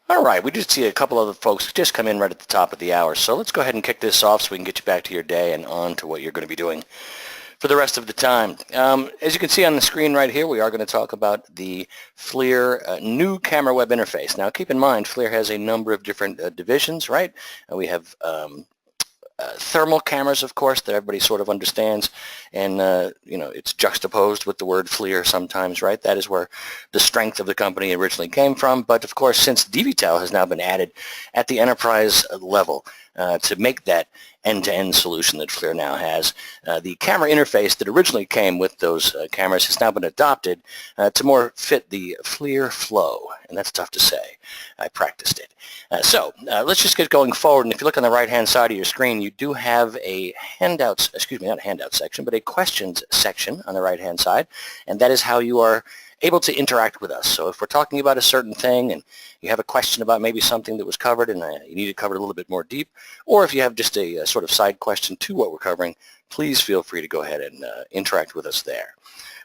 All right, we did see a couple other folks just come in right at the top of the hour, so let's go ahead and kick this off so we can get you back to your day and on to what you're going to be doing for the rest of the time. As you can see on the screen right here, we are going to talk about the FLIR new camera web interface. Now, keep in mind, FLIR has a number of different divisions, right? We have thermal cameras, of course, that everybody sort of understands, and it's juxtaposed with the word FLIR sometimes, right? That is where the strength of the company originally came from. But of course, since DVTEL has now been added at the enterprise level to make that end-to-end solution that FLIR now has, the camera interface that originally came with those cameras has now been adopted to more fit the FLIR flow, and that's tough to say. I practiced it. Let's just get going forward, and if you look on the right-hand side of your screen, you do have a handouts, excuse me, not a handout section, but a questions section on the right-hand side, and that is how you are able to interact with us. So if we're talking about a certain thing and you have a question about maybe something that was covered and you need it covered a little bit more deep, or if you have just a sort of side question to what we're covering, please feel free to go ahead and interact with us there.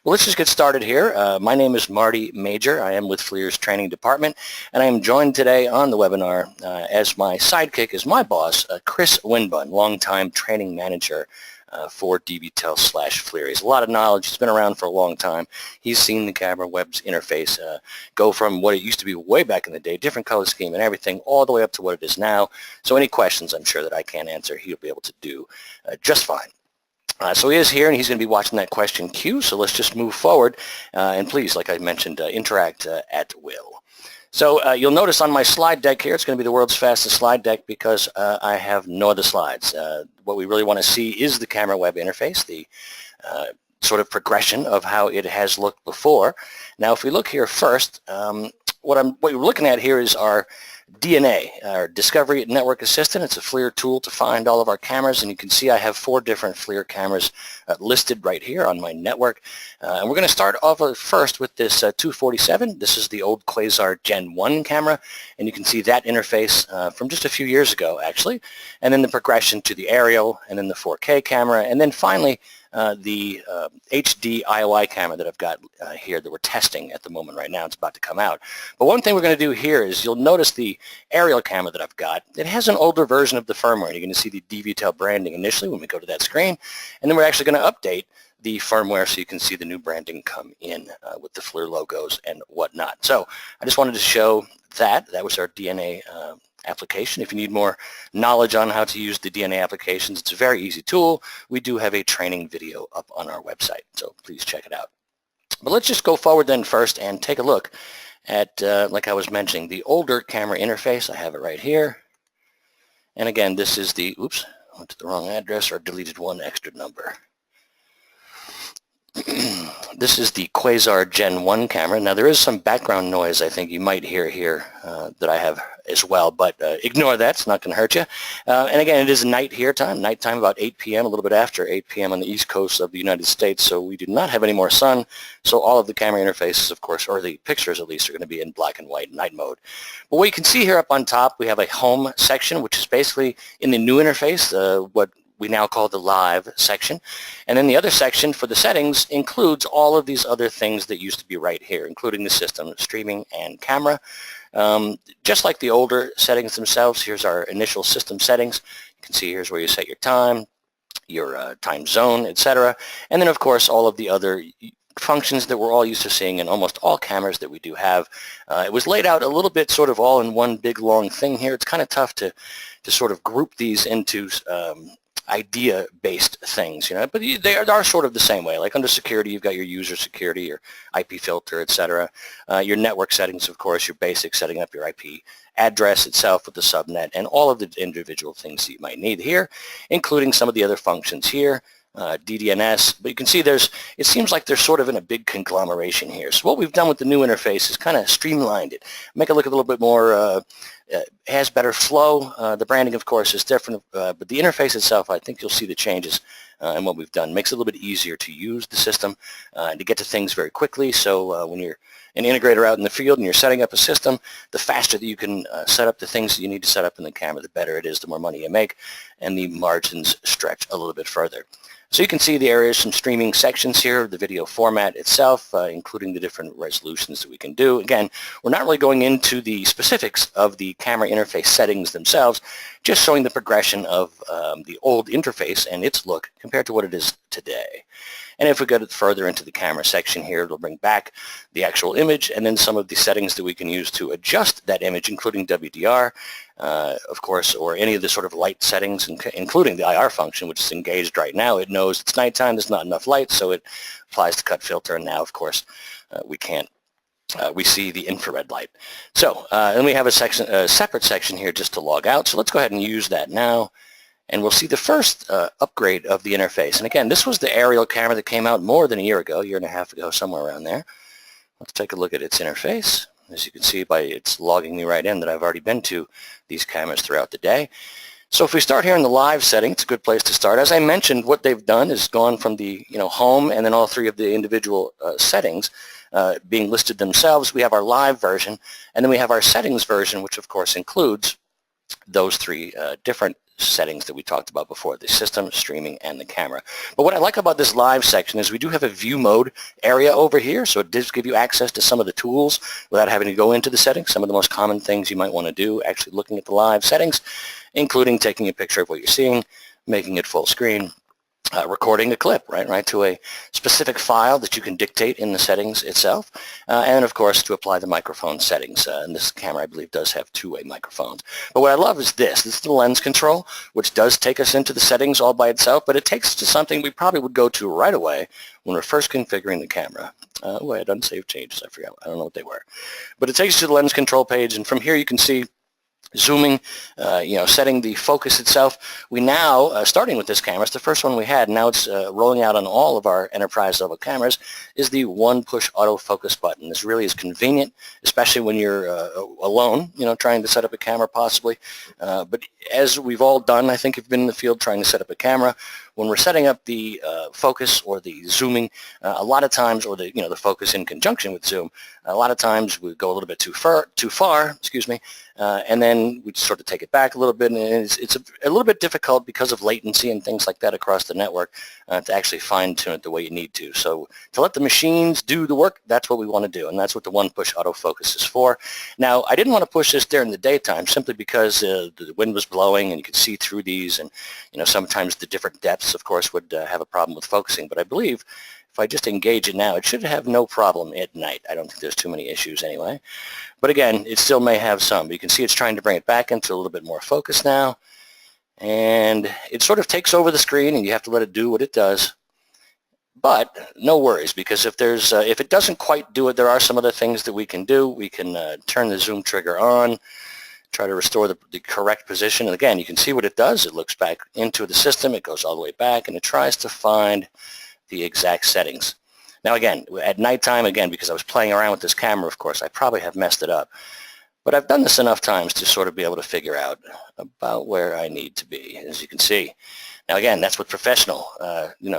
Well, let's just get started here. My name is Marty Major. I am with FLIR's training department, and I am joined today on the webinar as my sidekick is my boss, Chris Winbun, longtime training manager for DVTEL/FLIR. He has a lot of knowledge. He's been around for a long time. He's seen the camera web's interface go from what it used to be way back in the day, different color scheme and everything, all the way up to what it is now. So any questions I'm sure that I can't answer, he'll be able to do just fine. So he is here, and he's going to be watching that question queue, so let's just move forward. And please, like I mentioned, interact at will. So you'll notice on my slide deck here, it's going to be the world's fastest slide deck because I have no other slides. What we really want to see is the camera web interface, the sort of progression of how it has looked before. Now, if we look here first, what you're looking at here is our DNA, our Discovery Network Assistant. It's a FLIR tool to find all of our cameras, and you can see I have 4 different FLIR cameras listed right here on my network. And we're going to start off first with this 247. This is the old Quasar Gen 1 camera, and you can see that interface from just a few years ago, actually. And then the progression to the aerial, and then the 4K camera, and then finally the HD IOI camera that I've got here that we're testing at the moment right now. It's about to come out. But one thing we're going to do here is you'll notice the aerial camera that I've got. It has an older version of the firmware. You're going to see the DVTEL branding initially when we go to that screen. And then we're actually going to update the firmware so you can see the new branding come in with the FLIR logos and whatnot. So I just wanted to show that. That was our DNA application. If you need more knowledge on how to use the DNA applications, it's a very easy tool. We do have a training video up on our website, so please check it out. But let's just go forward then first and take a look at, like I was mentioning, the older camera interface. I have it right here. And again, this is the, oops, I went to the wrong address or deleted one extra number. This is the Quasar Gen 1 camera. Now there is some background noise I think you might hear here that I have as well, but ignore that. It's not going to hurt you. And again, it is night here time, nighttime about 8 p.m., a little bit after 8 p.m. on the east coast of the United States, so we do not have any more sun, so all of the camera interfaces, of course, or the pictures at least, are going to be in black and white night mode. But what you can see here up on top, we have a home section, which is basically in the new interface, what we now call the live section. And then the other section for the settings includes all of these other things that used to be right here, including the system, streaming, and camera. Just like the older settings themselves, here's our initial system settings. You can see here's where you set your time zone, etc. And then, of course, all of the other functions that we're all used to seeing in almost all cameras that we do have. It was laid out a little bit sort of all in one big long thing here. It's kind of tough to sort of group these into idea-based things, but they are sort of the same way. Like under security, you've got your user security, your IP filter, etc. Your network settings, of course, your basic setting up your IP address itself with the subnet, and all of the individual things that you might need here, including some of the other functions here, DDNS. But you can see it seems like they're sort of in a big conglomeration here. So what we've done with the new interface is kind of streamlined it, make it look a little bit more has better flow. The branding, of course, is different, but the interface itself, I think you'll see the changes in what we've done. Makes it a little bit easier to use the system and to get to things very quickly. So when you're an integrator out in the field and you're setting up a system, the faster that you can set up the things that you need to set up in the camera, the better it is, the more money you make, and the margins stretch a little bit further. So you can see there is some streaming sections here, the video format itself, including the different resolutions that we can do. Again, we're not really going into the specifics of the camera interface settings themselves, just showing the progression of the old interface and its look compared to what it is today. And if we go further into the camera section here, it'll bring back the actual image and then some of the settings that we can use to adjust that image, including WDR, of course, or any of the sort of light settings, including the IR function, which is engaged right now. It knows it's nighttime, there's not enough light, so it applies the cut filter, and now, of course, we see the infrared light. So, and we have a separate section here just to log out, so let's go ahead and use that now. And we'll see the first upgrade of the interface. And again, this was the aerial camera that came out more than a year and a half ago, somewhere around there. Let's take a look at its interface. As you can see by it's logging me right in that I've already been to these cameras throughout the day. So if we start here in the live setting, it's a good place to start. As I mentioned, what they've done is gone from the home and then all three of the individual settings being listed themselves. We have our live version, and then we have our settings version, which of course includes those three different settings that we talked about before, the system, streaming, and the camera. But what I like about this live section is we do have a view mode area over here, so it does give you access to some of the tools without having to go into the settings, some of the most common things you might want to do actually looking at the live settings, including taking a picture of what you're seeing, making it full screen, recording a clip, right to a specific file that you can dictate in the settings itself, and of course to apply the microphone settings. And this camera, I believe, does have two-way microphones. But what I love is this. This is the lens control, which does take us into the settings all by itself, but it takes us to something we probably would go to right away when we're first configuring the camera. Oh, I had unsaved changes. I forgot. I don't know what they were. But it takes you to the lens control page, and from here you can see zooming, setting the focus itself. We now, starting with this camera, it's the first one we had, now it's rolling out on all of our enterprise level cameras, is the one push autofocus button. This really is convenient, especially when you're alone, trying to set up a camera possibly. But as we've all done, I think if you've been in the field trying to set up a camera, when we're setting up the focus or the zooming, a lot of times, or the focus in conjunction with zoom, a lot of times we go a little bit too far, and then we sort of take it back a little bit, and it's a little bit difficult because of latency and things like that across the network to actually fine-tune it the way you need to. So to let the machines do the work, that's what we want to do, and that's what the one-push autofocus is for. Now, I didn't want to push this during the daytime simply because the wind was blowing and you could see through these, and sometimes the different depths, of course, would have a problem with focusing. But I believe if I just engage it now, it should have no problem at night. I don't think there's too many issues anyway. But again, it still may have some. But you can see it's trying to bring it back into a little bit more focus now. And it sort of takes over the screen, and you have to let it do what it does. But no worries, because if it doesn't quite do it, there are some other things that we can do. We can turn the zoom trigger on, try to restore the correct position. And again, you can see what it does. It looks back into the system. It goes all the way back, and it tries to find the exact settings. Now again, at nighttime, again, because I was playing around with this camera, of course, I probably have messed it up. But I've done this enough times to sort of be able to figure out about where I need to be, as you can see. Now again, that's with professional,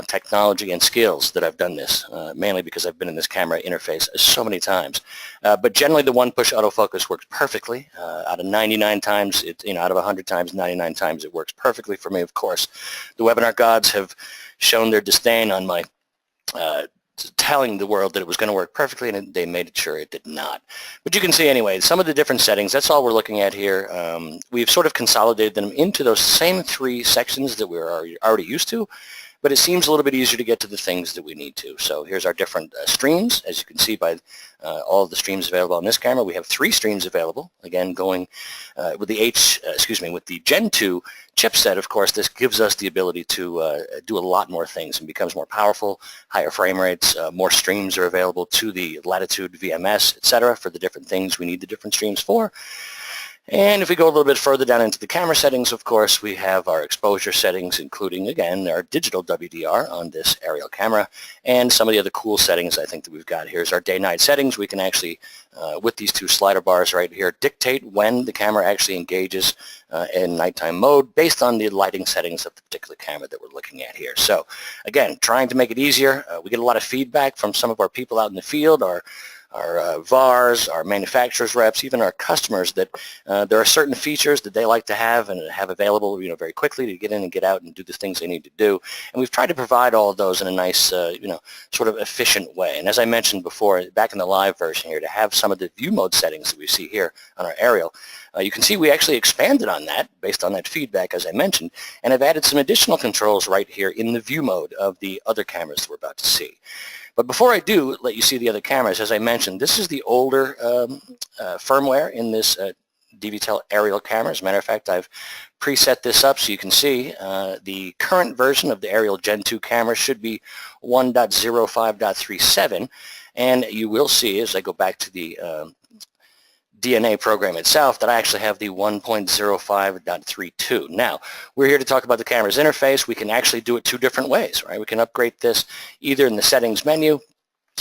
technology and skills that I've done this, mainly because I've been in this camera interface so many times. But generally, the one-push autofocus works perfectly. Out of 99 times, out of 100 times, 99 times, it works perfectly for me. Of course, the webinar gods have shown their disdain on my telling the world that it was going to work perfectly, and they made sure it did not. But you can see anyway, some of the different settings, that's all we're looking at here. We've sort of consolidated them into those same three sections that we're already used to, but it seems a little bit easier to get to the things that we need to. So here's our different streams. As you can see by all of the streams available on this camera, we have 3 streams available. Again, going with the Gen 2 chipset, of course, this gives us the ability to do a lot more things and becomes more powerful, higher frame rates, more streams are available to the Latitude VMS, etc., for the different things we need the different streams for. And if we go a little bit further down into the camera settings, of course, we have our exposure settings, including, again, our digital WDR on this aerial camera, and some of the other cool settings I think that we've got. Here's our day-night settings. We can actually, with these 2 slider bars right here, dictate when the camera actually engages in nighttime mode based on the lighting settings of the particular camera that we're looking at here. So, again, trying to make it easier. We get a lot of feedback from some of our people out in the field, our VARs, our manufacturers reps, even our customers, that there are certain features that they like to have and have available, very quickly to get in and get out and do the things they need to do. And we've tried to provide all of those in a nice, sort of efficient way. And as I mentioned before, back in the live version here, to have some of the view mode settings that we see here on our aerial, you can see we actually expanded on that based on that feedback, as I mentioned, and I've added some additional controls right here in the view mode of the other cameras that we're about to see. But before I do let you see the other cameras, as I mentioned, this is the older firmware in this DVTEL aerial camera. As a matter of fact, I've preset this up so you can see the current version of the aerial Gen 2 camera should be 1.05.37, and you will see as I go back to the DNA program itself that I actually have the 1.05.32. Now, we're here to talk about the camera's interface. We can actually do it two different ways, right? We can upgrade this either in the settings menu,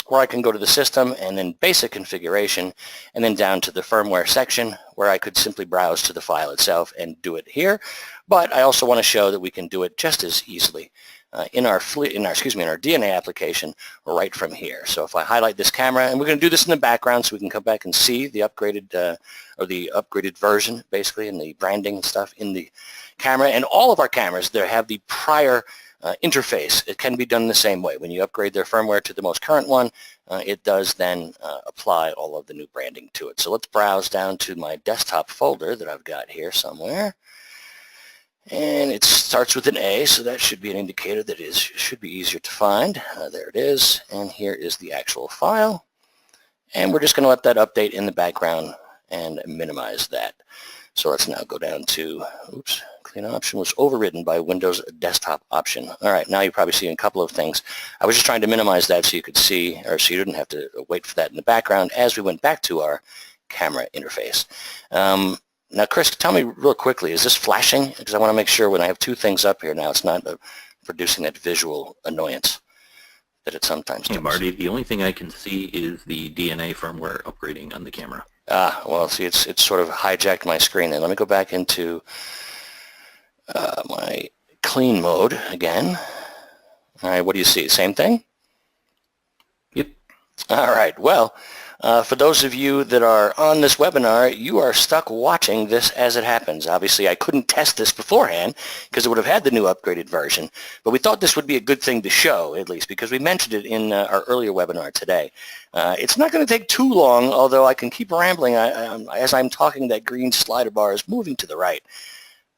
or I can go to the system and then basic configuration and then down to the firmware section where I could simply browse to the file itself and do it here. But I also want to show that we can do it just as easily in our DNA application right from here. So if I highlight this camera, and we're going to do this in the background so we can come back and see the upgraded version basically, and the branding and stuff in the camera. And all of our cameras there have the prior interface. It can be done the same way. When you upgrade their firmware to the most current one, it does then apply all of the new branding to it. So let's browse down to my desktop folder that I've got here somewhere. And it starts with an A, so that should be an indicator that it should be easier to find. There it is, and here is the actual file. And we're just going to let that update in the background and minimize that. So let's now go down to, oops, clean option was overridden by Windows desktop option. All right, now you're probably seeing a couple of things. I was just trying to minimize that so you could see, or so you didn't have to wait for that in the background as we went back to our camera interface. Now, Chris, tell me real quickly, is this flashing? Because I want to make sure when I have two things up here now, it's not producing that visual annoyance that it sometimes does. Hey, Marty, the only thing I can see is the DNA firmware upgrading on the camera. Ah, well, see, it's sort of hijacked my screen. Then let me go back into my clean mode again. All right, what do you see? Same thing? Yep. All right, well, for those of you that are on this webinar, you are stuck watching this as it happens. Obviously, I couldn't test this beforehand because it would have had the new upgraded version, but we thought this would be a good thing to show, at least, because we mentioned it in our earlier webinar today. It's not going to take too long, although I can keep rambling. As I'm talking, that green slider bar is moving to the right.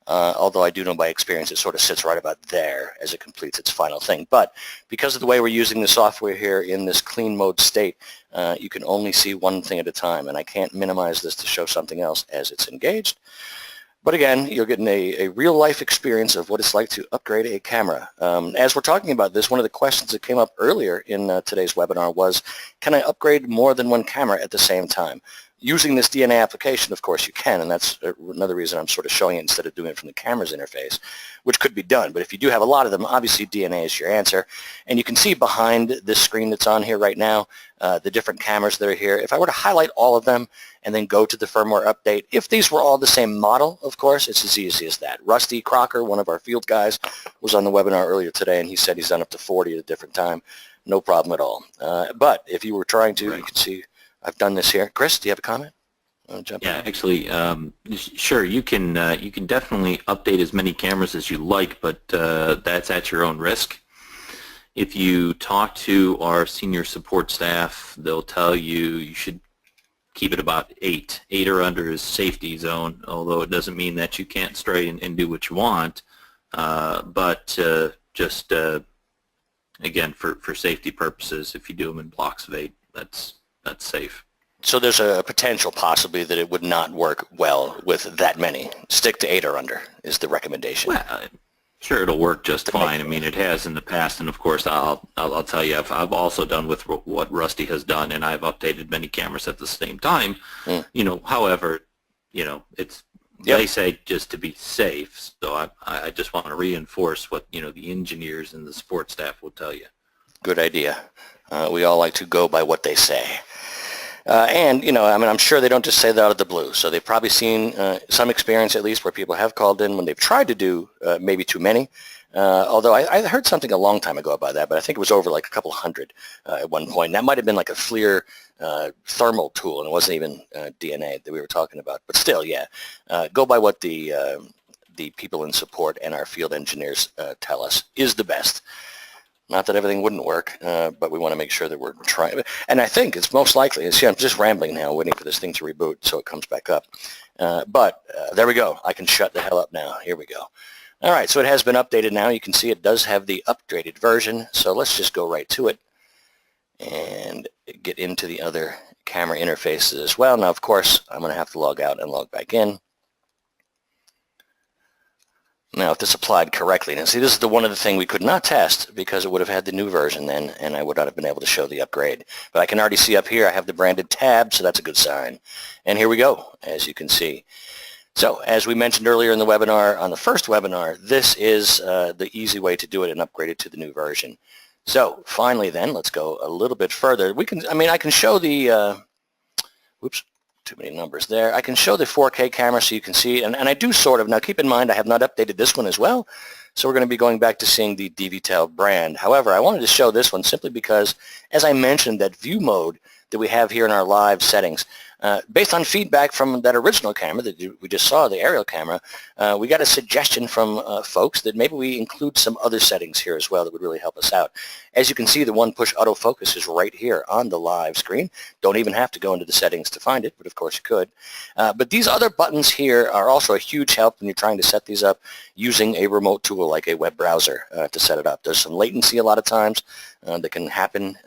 Although I do know by experience it sort of sits right about there as it completes its final thing. But because of the way we're using the software here in this clean mode state, you can only see one thing at a time, and I can't minimize this to show something else as it's engaged. But again, you're getting a real-life experience of what it's like to upgrade a camera. As we're talking about this, one of the questions that came up earlier in today's webinar was, can I upgrade more than one camera at the same time? Using this DNA application, of course, you can, and that's another reason I'm sort of showing it instead of doing it from the camera's interface, which could be done. But if you do have a lot of them, obviously DNA is your answer. And you can see behind this screen that's on here right now, the different cameras that are here. If I were to highlight all of them and then go to the firmware update, if these were all the same model, of course, it's as easy as that. Rusty Crocker, one of our field guys, was on the webinar earlier today, and he said he's done up to 40 at a different time. No problem at all. But if you were trying to, you can see I've done this here. Chris, do you have a comment? Yeah, actually, sure. You can definitely update as many cameras as you like, but that's at your own risk. If you talk to our senior support staff, they'll tell you you should keep it about 8. 8 or under is safety zone, although it doesn't mean that you can't stray and do what you want. But just again, for safety purposes, if you do them in blocks of 8, that's safe. So there's a potential possibly that it would not work well with that many. Stick to 8 or under is the recommendation. Well, sure, it'll work just fine. I mean, it has in the past, and of course, I'll tell you, I've also done with what Rusty has done, and I've updated many cameras at the same time. You know, however, you know, it's they say just to be safe. So I just want to reinforce what the engineers and the support staff will tell you. Good idea. We all like to go by what they say. And, I mean, I'm sure they don't just say that out of the blue. So they've probably seen some experience, at least, where people have called in when they've tried to do maybe too many. Although I heard something a long time ago about that, but I think it was over like a couple hundred at one point. And that might have been like a FLIR thermal tool, and it wasn't even DNA that we were talking about. But still, yeah, go by what the people in support and our field engineers tell us is the best. Not that everything wouldn't work, but we want to make sure that we're trying. And I think it's most likely, see, I'm just rambling now, waiting for this thing to reboot so it comes back up. But there we go. I can shut the hell up now. Here we go. All right, so it has been updated now. You can see it does have the upgraded version. So let's just go right to it and get into the other camera interfaces as well. Now, of course, I'm going to have to log out and log back in. Now, if this applied correctly, now see, this is the one of the thing we could not test because it would have had the new version then, and I would not have been able to show the upgrade. But I can already see up here I have the branded tab, so that's a good sign. And here we go, as you can see. So, as we mentioned earlier in the webinar, on the first webinar, this is the easy way to do it and upgrade it to the new version. So, finally then, let's go a little bit further. I can show the, whoops. Too many numbers there. I can show the 4K camera so you can see, and I do sort of. Now keep in mind I have not updated this one as well, so we're going to be going back to seeing the DVTEL brand. However, I wanted to show this one simply because, as I mentioned, that view mode that we have here in our live settings, based on feedback from that original camera that we just saw, the aerial camera, we got a suggestion from folks that maybe we include some other settings here as well that would really help us out. As you can see, the one push autofocus is right here on the live screen. Don't even have to go into the settings to find it, but of course you could. But these other buttons here are also a huge help when you're trying to set these up using a remote tool like a web browser to set it up. There's some latency a lot of times that can happen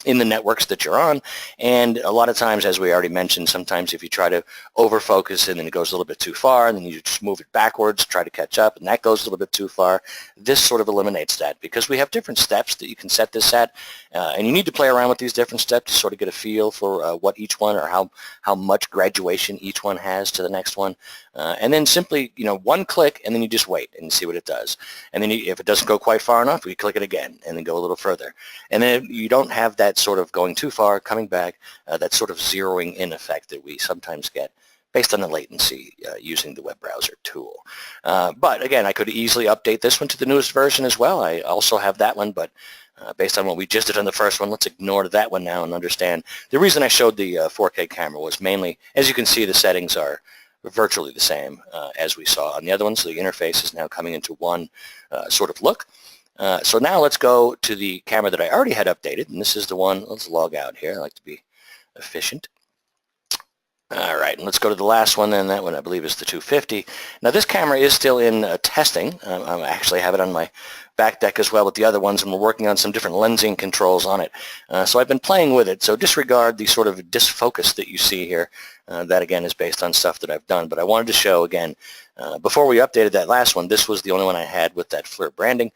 in the networks that you're on, and a lot of times, as we already mentioned, sometimes if you try to over-focus and then it goes a little bit too far, and then you just move it backwards, try to catch up, and that goes a little bit too far, this sort of eliminates that because we have different steps that you can set this at, and you need to play around with these different steps to sort of get a feel for what each one or how much graduation each one has to the next one, and then simply, one click, and then you just wait and see what it does, and then if it doesn't go quite far enough, we click it again, and then go a little further, and then you don't have that sort of going too far, coming back, that sort of zeroing in effect that we sometimes get based on the latency using the web browser tool. But again, I could easily update this one to the newest version as well. I also have that one, but based on what we just did on the first one, let's ignore that one now and understand. The reason I showed the 4K camera was mainly, as you can see, the settings are virtually the same as we saw on the other one, so the interface is now coming into one sort of look. So now let's go to the camera that I already had updated, and this is the one. Let's log out here. I like to be efficient. All right, and let's go to the last one, and that one I believe is the 250. Now this camera is still in testing. I actually have it on my back deck as well with the other ones, and we're working on some different lensing controls on it. So I've been playing with it, so disregard the sort of disfocus that you see here. That again is based on stuff that I've done, but I wanted to show again, before we updated that last one, this was the only one I had with that FLIR branding,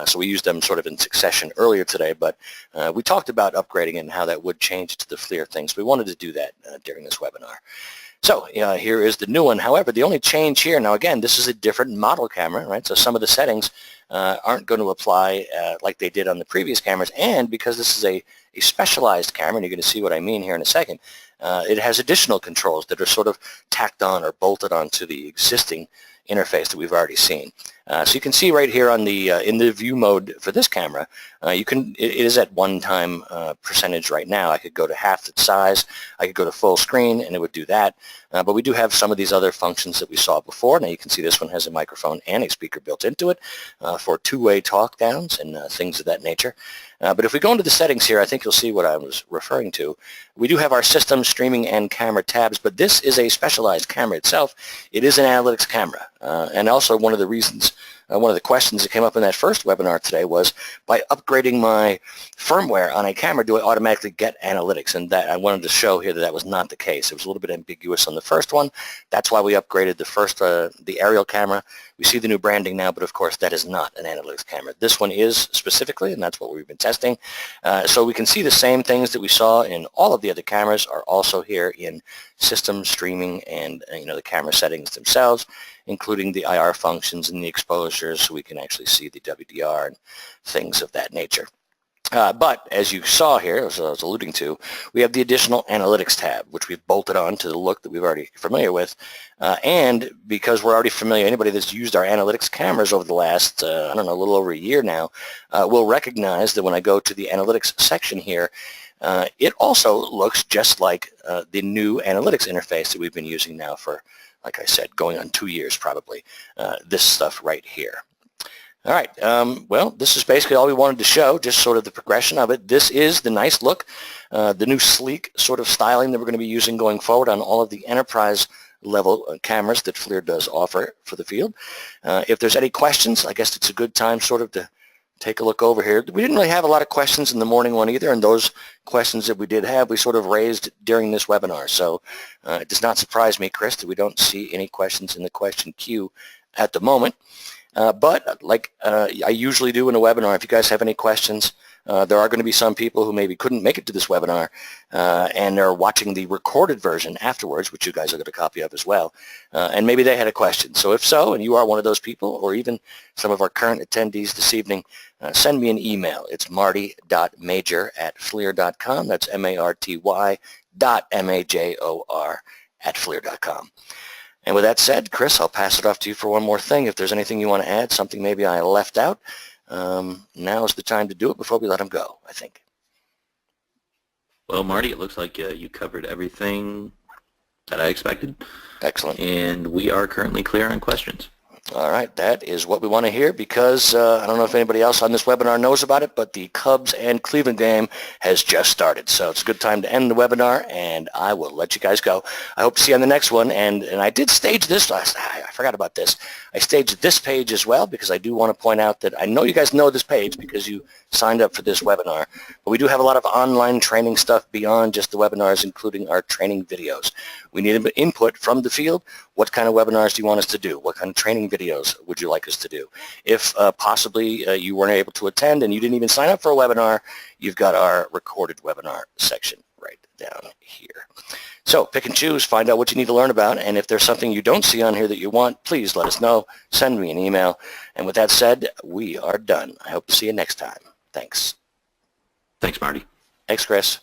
so we used them sort of in succession earlier today, but we talked about upgrading it and how that would change to the FLIR things. We wanted to do that during this webinar. So here is the new one. However, the only change here, now again, this is a different model camera, right? So some of the settings aren't going to apply like they did on the previous cameras, and because this is a specialized camera, and you're going to see what I mean here in a second, it has additional controls that are sort of tacked on or bolted onto the existing interface that we've already seen. So you can see right here on the in the view mode for this camera, it is at one-time percentage right now. I could go to half its size, I could go to full screen, and it would do that. But we do have some of these other functions that we saw before. Now you can see this one has a microphone and a speaker built into it for two-way talk downs and things of that nature. But if we go into the settings here, I think you'll see what I was referring to. We do have our system, streaming, and camera tabs, but this is a specialized camera itself. It is an analytics camera. And also one of the reasons, one of the questions that came up in that first webinar today was, by upgrading my firmware on a camera, do I automatically get analytics? And that I wanted to show here that that was not the case. It was a little bit ambiguous on the first one. That's why we upgraded the first, the aerial camera. We see the new branding now, but of course that is not an analytics camera. This one is specifically, and that's what we've been testing. So we can see the same things that we saw in all of the other cameras are also here in system, streaming, and the camera settings themselves, including the IR functions and the exposures, so we can actually see the WDR and things of that nature. But as you saw here, as I was alluding to, we have the additional analytics tab, which we've bolted on to the look that we're already familiar with. And because we're already familiar, anybody that's used our analytics cameras over the last, I don't know, a little over a year now, will recognize that when I go to the analytics section here, it also looks just like the new analytics interface that we've been using now for, like I said, going on 2 years probably, this stuff right here. All right, well, this is basically all we wanted to show, just sort of the progression of it. This is the nice look, the new sleek sort of styling that we're going to be using going forward on all of the enterprise level cameras that FLIR does offer for the field. If there's any questions, I guess it's a good time sort of to take a look over here. We didn't really have a lot of questions in the morning one either, and those questions that we did have, we sort of raised during this webinar. So it does not surprise me, Chris, that we don't see any questions in the question queue at the moment. But like I usually do in a webinar, if you guys have any questions, there are going to be some people who maybe couldn't make it to this webinar and are watching the recorded version afterwards, which you guys will get a copy of as well, and maybe they had a question. So if so, and you are one of those people, or even some of our current attendees this evening, send me an email. It's marty.major@flir.com. That's marty.major@flir.com. And with that said, Chris, I'll pass it off to you for one more thing. If there's anything you want to add, something maybe I left out, now is the time to do it before we let him go, I think. Well, Marty, it looks like you covered everything that I expected. Excellent. And we are currently clear on questions. All right, that is what we want to hear because I don't know if anybody else on this webinar knows about it, but the Cubs and Cleveland game has just started. So it's a good time to end the webinar, and I will let you guys go. I hope to see you on the next one. And I did stage this last night. I forgot about this. I staged this page as well because I do want to point out that I know you guys know this page because you signed up for this webinar, but we do have a lot of online training stuff beyond just the webinars, including our training videos. We need input from the field. What kind of webinars do you want us to do? What kind of training videos would you like us to do? If possibly you weren't able to attend and you didn't even sign up for a webinar, you've got our recorded webinar section right down here. So pick and choose, find out what you need to learn about, and if there's something you don't see on here that you want, please let us know. Send me an email. And with that said, we are done. I hope to see you next time. Thanks. Thanks, Marty. Thanks, Chris.